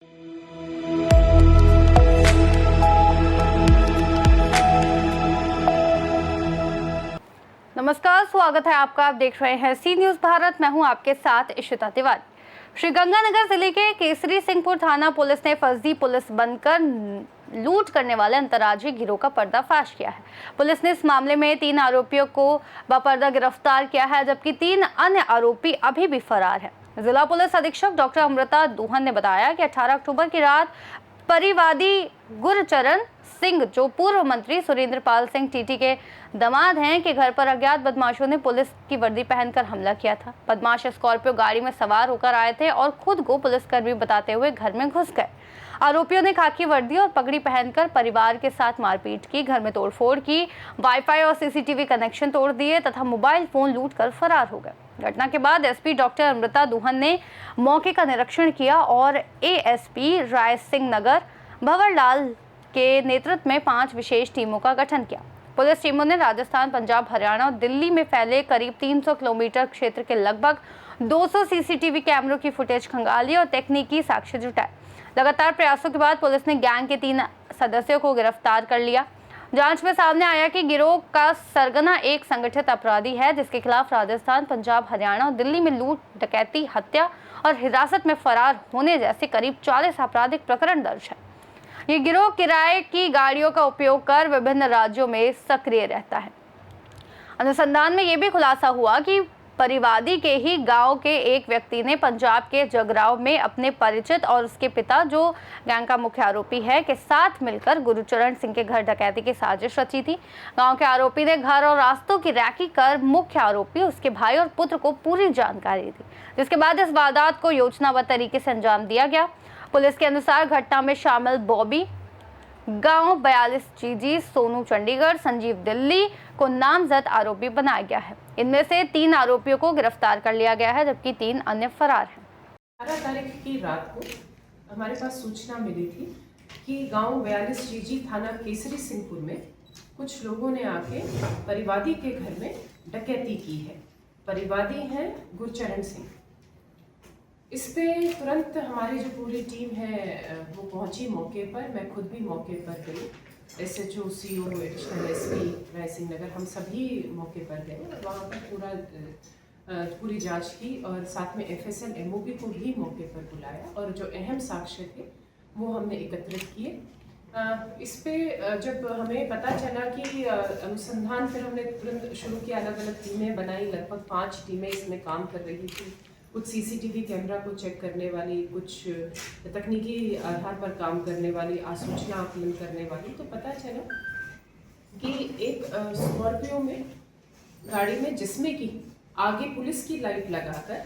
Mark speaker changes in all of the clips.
Speaker 1: नमस्कार, स्वागत है आपका। आप देख रहे हैं सी न्यूज भारत। मैं हूं आपके साथ इशिता तिवारी। श्रीगंगानगर जिले के केसरी सिंहपुर थाना पुलिस ने फर्जी पुलिस बनकर लूट करने वाले अंतर्राज्यीय गिरोह का पर्दाफाश किया है। पुलिस ने इस मामले में 3 आरोपियों को बापर्दा गिरफ्तार किया है, जबकि 3 अन्य आरोपी अभी भी फरार है। जिला पुलिस अधीक्षक डॉक्टर अमृता दुहन ने बताया कि 18 अक्टूबर की रात परिवादी गुरचरण सिंह, जो पूर्व मंत्री सुरेंद्र पाल सिंह टीटी के दामाद हैं, के घर पर अज्ञात बदमाशों ने पुलिस की वर्दी पहनकर हमला किया था। बदमाश स्कॉर्पियो गाड़ी में सवार होकर आए थे और खुद को पुलिसकर्मी बताते हुए घर में घुस गए। आरोपियों ने खाकी वर्दी और पगड़ी पहनकर परिवार के साथ मारपीट की, घर में तोड़फोड़ की, वाईफाई और सीसीटीवी कनेक्शन तोड़ दिए तथा मोबाइल फोन लूट कर फरार हो गए। घटना के बाद एसपी डॉक्टर अमृता दुहन ने मौके का निरीक्षण किया और एएसपी राय सिंह नगर भंवरलाल के नेतृत्व में 5 विशेष टीमों का गठन किया। पुलिस टीमों ने राजस्थान, पंजाब, हरियाणा और दिल्ली में फैले करीब 300 किलोमीटर क्षेत्र के लगभग 200 सीसीटीवी कैमरों की फुटेज खंगाली और तकनीकी साक्ष्य जुटाए। लगातार प्रयासों के बाद पुलिस ने गैंग के 3 सदस्यों को गिरफ्तार कर लिया। जांच में सामने आया कि गिरोह का सरगना एक संगठित अपराधी है, जिसके खिलाफ राजस्थान, पंजाब, हरियाणा और दिल्ली में लूट, डकैती, हत्या और हिरासत में फरार होने जैसे करीब 40 आपराधिक प्रकरण दर्ज है। ये गिरोह किराए की गाड़ियों का उपयोग कर विभिन्न राज्यों में सक्रिय रहता है। अनुसंधान में ये भी खुलासा हुआ कि परिवादी के ही गांव के एक व्यक्ति ने पंजाब के जगराव में अपने परिचित और उसके पिता, जो गैंग का मुख्य आरोपी है, के साथ मिलकर गुरचरण सिंह के घर डकैती की साजिश रची थी। गांव के आरोपी ने घर और रास्तों की रैकी कर मुख्य आरोपी, उसके भाई और पुत्र को पूरी जानकारी दी, जिसके बाद इस वारदात को योजनाबद्ध तरीके से अंजाम दिया गया। पुलिस के अनुसार घटना में शामिल बॉबी गांव 42 जीजी, सोनू चंडीगढ़, संजीव दिल्ली को नामजद आरोपी बनाया गया है। इनमें से 3 आरोपियों को गिरफ्तार कर लिया गया है, जबकि 3 अन्य फरार हैं।
Speaker 2: 18 तारीख की रात को हमारे पास सूचना मिली थी कि गांव 42 जीजी, थाना केसरी सिंहपुर में कुछ लोगों ने आके परिवादी के घर में डकैती की है। परिवादी हैं गुरचरण सिंह। इस पे तुरंत हमारी जो पूरी टीम है वो पहुंची मौके पर। मैं खुद भी मौके पर गई, SHO, CO, additional SP Rai Singh Nagar, हम सभी मौके पर गए और वहाँ पर पूरी जांच की और साथ में एफएसएल, एमओबी को भी मौके पर बुलाया और जो अहम साक्ष्य थे वो हमने एकत्रित किए। इस पे जब हमें पता चला कि अनुसंधान, फिर हमने तुरंत शुरू किया, अलग अलग टीमें बनाई। लगभग 5 टीमें इसमें काम कर रही थी। कुछ सीसीटीवी कैमरा को चेक करने वाली, कुछ तकनीकी आधार पर काम करने वाली, आसूचना आकलन करने वाली। तो पता चला कि एक स्कॉर्पियो में गाड़ी में, जिसमें कि आगे पुलिस की लाइट लगाकर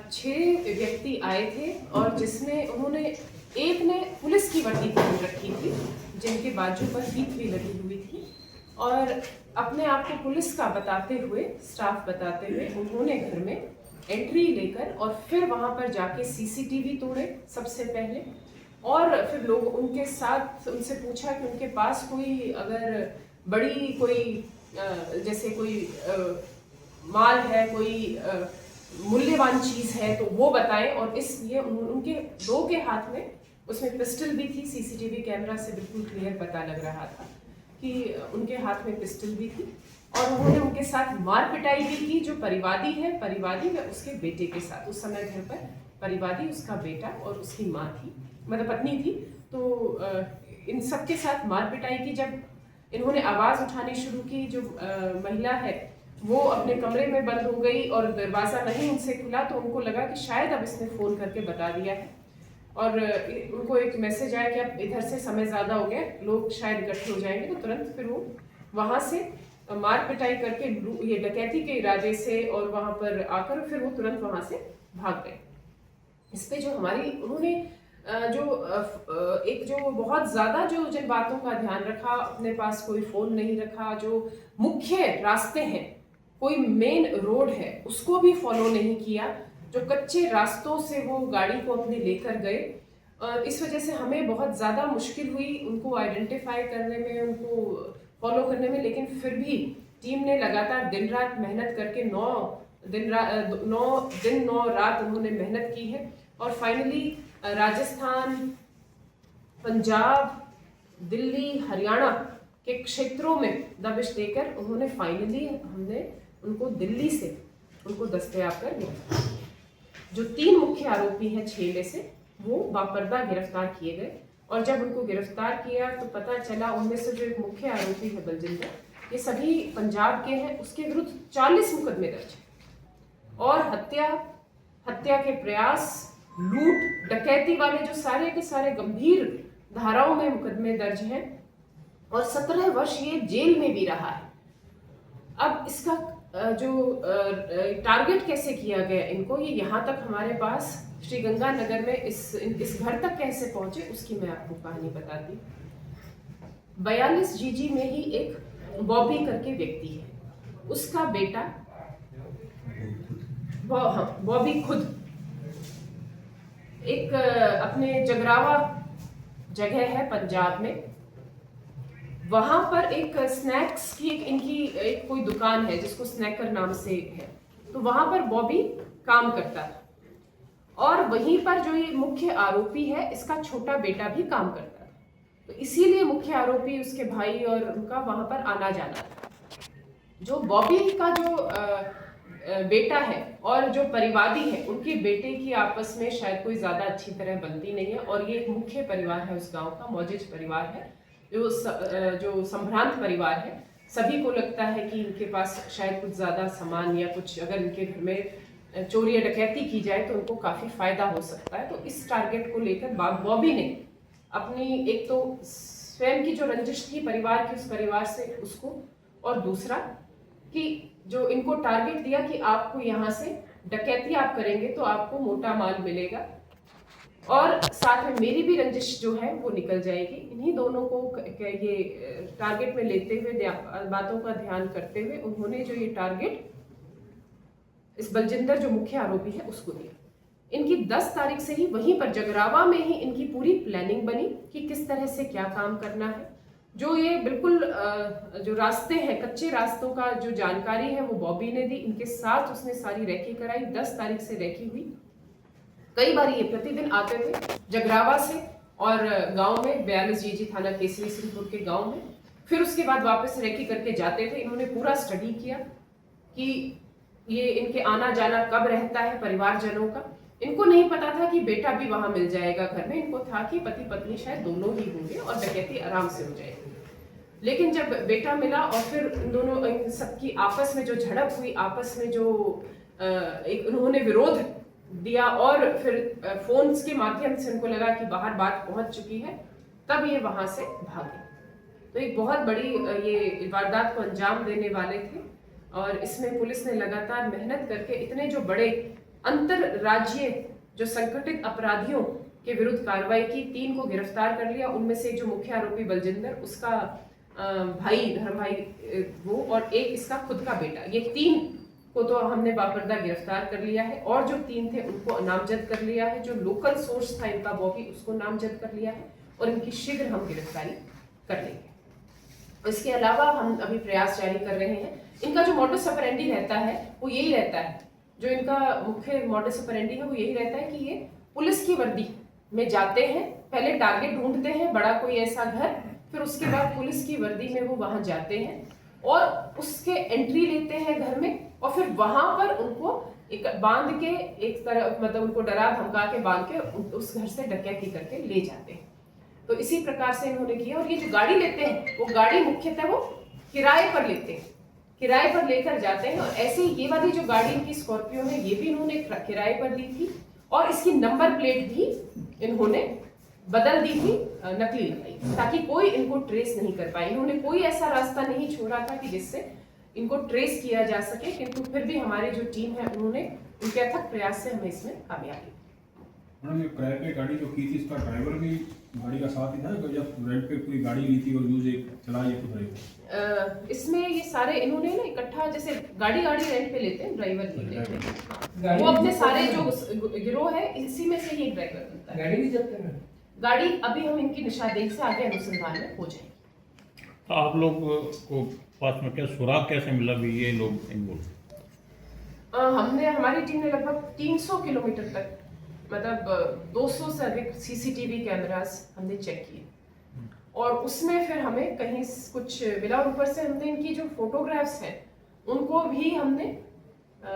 Speaker 2: 6 व्यक्ति आए थे और जिसमें उन्होंने, एक ने पुलिस की वर्दी पहन रखी थी, जिनके बाजू पर फीत भी लगी हुई थी, और अपने आप को पुलिस का बताते हुए, स्टाफ बताते हुए उन्होंने घर में एंट्री लेकर और फिर वहां पर जाके सीसीटीवी तोड़े सबसे पहले। और फिर लोग उनके साथ, उनसे पूछा कि उनके पास कोई अगर बड़ी कोई जैसे कोई माल है, कोई मूल्यवान चीज है तो वो बताएं। और इसलिए उनके 2 के हाथ में उसमें पिस्टल भी थी। सीसीटीवी कैमरा से बिल्कुल क्लियर पता लग रहा था कि उनके हाथ में पिस्टल भी थी। और उन्होंने उनके साथ मार पिटाई भी की। जो परिवादी है, परिवादी व उसके बेटे के साथ, उस समय घर पर परिवादी, उसका बेटा और उसकी माँ थी, मतलब पत्नी थी। तो इन सब के साथ मार पिटाई की। जब इन्होंने आवाज़ उठानी शुरू की, जो महिला है वो अपने कमरे में बंद हो गई और दरवाज़ा नहीं उनसे खुला, तो उनको लगा कि शायद अब इसने फ़ोन करके बता दिया है। और उनको एक मैसेज आया कि अब इधर से समय ज़्यादा हो गया, लोग शायद इकट्ठे हो जाएंगे। तो तुरंत फिर वो वहाँ से मार पिटाई करके ये डकैती के इरादे से और वहाँ पर आकर फिर वो तुरंत वहाँ से भाग गए। इस पे जो हमारी, उन्होंने एक जो बहुत ज़्यादा जो जिन बातों का ध्यान रखा, अपने पास कोई फ़ोन नहीं रखा, जो मुख्य रास्ते हैं, कोई मेन रोड है उसको भी फॉलो नहीं किया, जो कच्चे रास्तों से वो गाड़ी को अपने लेकर गए। इस वजह से हमें बहुत ज़्यादा मुश्किल हुई उनको आइडेंटिफाई करने में, उनको फॉलो करने में। लेकिन फिर भी टीम ने लगातार दिन रात मेहनत करके 9 दिन 9 रात उन्होंने मेहनत की है और फाइनली राजस्थान, पंजाब, दिल्ली, हरियाणा के क्षेत्रों में दबिश देकर उन्होंने फाइनली हमने उनको दिल्ली से उनको दस्तयाब कर लिया। जो 3 मुख्य आरोपी हैं 6 में से, वो बापर्दा गिरफ्तार किए गए और जब उनको गिरफ्तार किया तो पता चला उनमें से जो एक मुख्य आरोपी है बलजिंदर, ये सभी पंजाब के हैं। उसके विरुद्ध 40 मुकदमे दर्ज हैं और हत्या के प्रयास, लूट, डकैती वाले जो सारे के सारे गंभीर धाराओं में मुकदमे दर्ज हैं और 17 वर्ष ये जेल में भी रहा है। अब इसका जो टारगेट कैसे किया गया इनको, ये यहाँ तक हमारे पास श्रीगंगानगर में इस घर तक कैसे पहुंचे उसकी मैं आपको कहानी बताती हूँ। 42 जीजी में ही एक बॉबी करके व्यक्ति है, उसका बेटा बॉबी खुद एक अपने जगरावा जगह है पंजाब में, वहां पर एक स्नैक्स की इनकी एक कोई दुकान है जिसको स्नैकर नाम से है, तो वहां पर बॉबी काम करता था और वहीं पर जो ये मुख्य आरोपी है इसका छोटा बेटा भी काम करता था। तो इसीलिए मुख्य आरोपी, उसके भाई और उनका वहां पर आना जाना था। जो बॉबी का जो बेटा है और जो परिवादी है, उनके बेटे की आपस में शायद कोई ज्यादा अच्छी तरह बनती नहीं है और ये एक मुख्य परिवार है उस गांव का, मौजिज परिवार है, जो संभ्रांत परिवार है। सभी को लगता है कि इनके पास शायद कुछ ज्यादा सामान या कुछ अगर इनके घर में चोरी या डकैती की जाए तो उनको काफी फायदा हो सकता है। तो इस टारगेट को लेकर बॉबी ने अपनी एक तो स्वयं की जो रंजिश थी परिवार की, उस परिवार से उसको, और दूसरा कि जो इनको टारगेट दिया कि आपको यहाँ से डकैती आप करेंगे तो आपको मोटा माल मिलेगा और साथ में मेरी भी रंजिश जो है वो निकल जाएगी। इन्हीं दोनों को ये टारगेट में लेते हुए, बातों का ध्यान करते हुए उन्होंने जो ये टारगेट इस बलजिंदर जो मुख्य आरोपी है उसको दिया। इनकी 10 तारीख से ही वहीं पर जगरावा में ही इनकी पूरी प्लानिंग बनी कि किस तरह से क्या काम करना है। जो ये बिल्कुल जो रास्ते हैं, कच्चे रास्तों का जो जानकारी है वो बॉबी ने दी, इनके साथ उसने सारी रेकी कराई। 10 तारीख से रेकी हुई। कई बार ये प्रतिदिन आते थे जगरावा से और गांव में 42 जीजी थाना केसरी सिंहपुर के गांव में, फिर उसके बाद वापस रेकी करके जाते थे। इन्होंने पूरा स्टडी किया कि ये इनके आना जाना कब रहता है परिवारजनों का। इनको नहीं पता था कि बेटा भी वहां मिल जाएगा घर में, इनको था कि पति पत्नी शायद दोनों ही होंगे और डकैती आराम से हो जाएगी। लेकिन जब बेटा मिला और फिर इन दोनों सबकी आपस में जो झड़प हुई, आपस में जो एक उन्होंने विरोध दिया और फिर फोन के माध्यम से उनको लगा कि बाहर बात पहुंच चुकी है, तब ये वहां से भागे। तो एक बहुत बड़ी ये वारदात को अंजाम देने वाले थे और इसमें पुलिस ने लगातार मेहनत करके इतने जो बड़े अंतरराज्यीय जो संगठित अपराधियों के विरुद्ध कार्रवाई की। 3 को गिरफ्तार कर लिया, उनमें से जो मुख्य आरोपी बलजिंदर, उसका भाई, धर्म भाई वो, और एक इसका खुद का बेटा, ये 3 को तो हमने बापर्दा गिरफ्तार कर लिया है और जो 3 थे उनको नामजद कर लिया है। जो लोकल सोर्स था इनका बॉबी, उसको नामजद कर लिया है और इनकी शीघ्र हम गिरफ्तारी कर लेंगे। इसके अलावा हम अभी प्रयास जारी कर रहे हैं। इनका जो मॉडस ऑपरेंडी रहता है वो यही रहता है, जो इनका मुख्य मॉडस ऑपरेंडी है वो यही रहता है कि ये पुलिस की वर्दी में जाते हैं, पहले टारगेट ढूंढते हैं बड़ा कोई ऐसा घर, फिर उसके बाद पुलिस की वर्दी में वो वहां जाते हैं और उसके एंट्री लेते हैं घर में और फिर वहां पर उनको एक बांध के, एक तरह मतलब उनको डरा धमका के बांध के उस घर से डकैती करके ले जाते हैं। तो इसी प्रकार से इन्होंने किया। और ये जो गाड़ी लेते हैं वो गाड़ी मुख्यतः वो किराए पर लेते हैं, किराए पर लेकर जाते हैं। और ऐसे ही ये वाली जो गाड़ी इनकी स्कॉर्पियो है ये भी इन्होंने किराए पर ली थी और इसकी नंबर प्लेट भी इन्होंने बदल दी थी, नकली लगाई, ताकि कोई इनको ट्रेस नहीं कर पाए। इन्होंने कोई ऐसा रास्ता नहीं छोड़ा था कि जिससे इनको ट्रेस किया जा सके, किंतु फिर भी हमारी जो टीम है उन्होंने उनके अथक प्रयास से हमें इसमें कामयाबी।
Speaker 3: मैडम, ये किराए पे गाड़ी जो की थी इसका ड्राइवर भी गाड़ी का साथ ही था, तो जब रेंट पे पूरी गाड़ी ली थी और यूज एक चलाई है ड्राइवर?
Speaker 2: इसमें ये सारे इन्होंने ना इकट्ठा, जैसे गाड़ी रेंट पे लेते हैं, ड्राइवर नहीं लेते हैं। वो अपने सारे जो गिरोह है इसी में से ही एक ड्राइवर बनता है।
Speaker 4: गाड़ी भी जब्त है?
Speaker 2: गाड़ी अभी हम इनकी निशानदेही से आगे अनुसंधान में हो जाएंगे।
Speaker 5: तो आप लोग को पास में क्या सुराग कैसे मिला भी ये लोग इन्वॉल्व?
Speaker 2: हमने, हमारी टीम ने लगभग 300 किलोमीटर तक मतलब 200 से अधिक सीसीटीवी कैमरास हमने चेक किए और उसमें फिर हमें कहीं कुछ मिला और ऊपर से हमने इनकी जो फोटोग्राफ्स हैं उनको भी हमने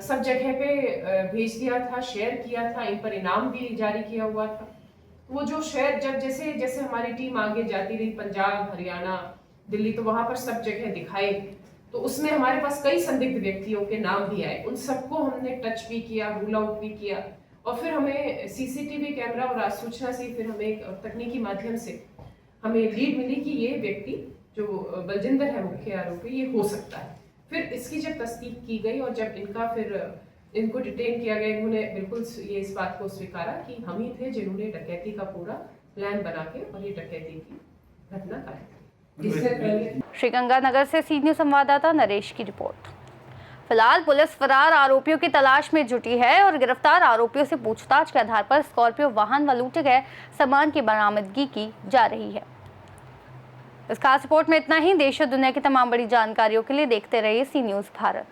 Speaker 2: सब जगह पे भेज दिया था, शेयर किया था, इन पर इनाम भी जारी किया हुआ था। वो जो शेयर जब जैसे जैसे हमारी टीम आगे जाती रही पंजाब, हरियाणा, दिल्ली, तो वहां पर सब जगह दिखाए, तो उसमें हमारे पास कई संदिग्ध व्यक्तियों के नाम भी आए। उन सबको हमने टच भी किया, रूल आउट भी किया और फिर हमें सीसीटीवी कैमरा और सूचना से फिर हमें एक तकनीकी माध्यम से हमें लीड मिली कि ये व्यक्ति जो बलजिंदर है मुख्य आरोपी, ये हो सकता है। फिर इसकी जब तस्दीक की गई और जब इनको डिटेन किया गया, इन्होंने बिल्कुल ये इस बात को स्वीकारा कि हम ही थे जिन्होंने डकैती का पूरा प्लान बना के और ये डकैती की घटना कराई। इससे पहले
Speaker 1: श्रीगंगानगर से सी न्यूज़ संवाददाता नरेश की रिपोर्ट। फिलहाल पुलिस फरार आरोपियों की तलाश में जुटी है और गिरफ्तार आरोपियों से पूछताछ के आधार पर स्कॉर्पियो वाहन व लूटे गए सामान की बरामदगी की जा रही है। इस खास रिपोर्ट में इतना ही। देश और दुनिया की तमाम बड़ी जानकारियों के लिए देखते रहिए सी न्यूज़ भारत।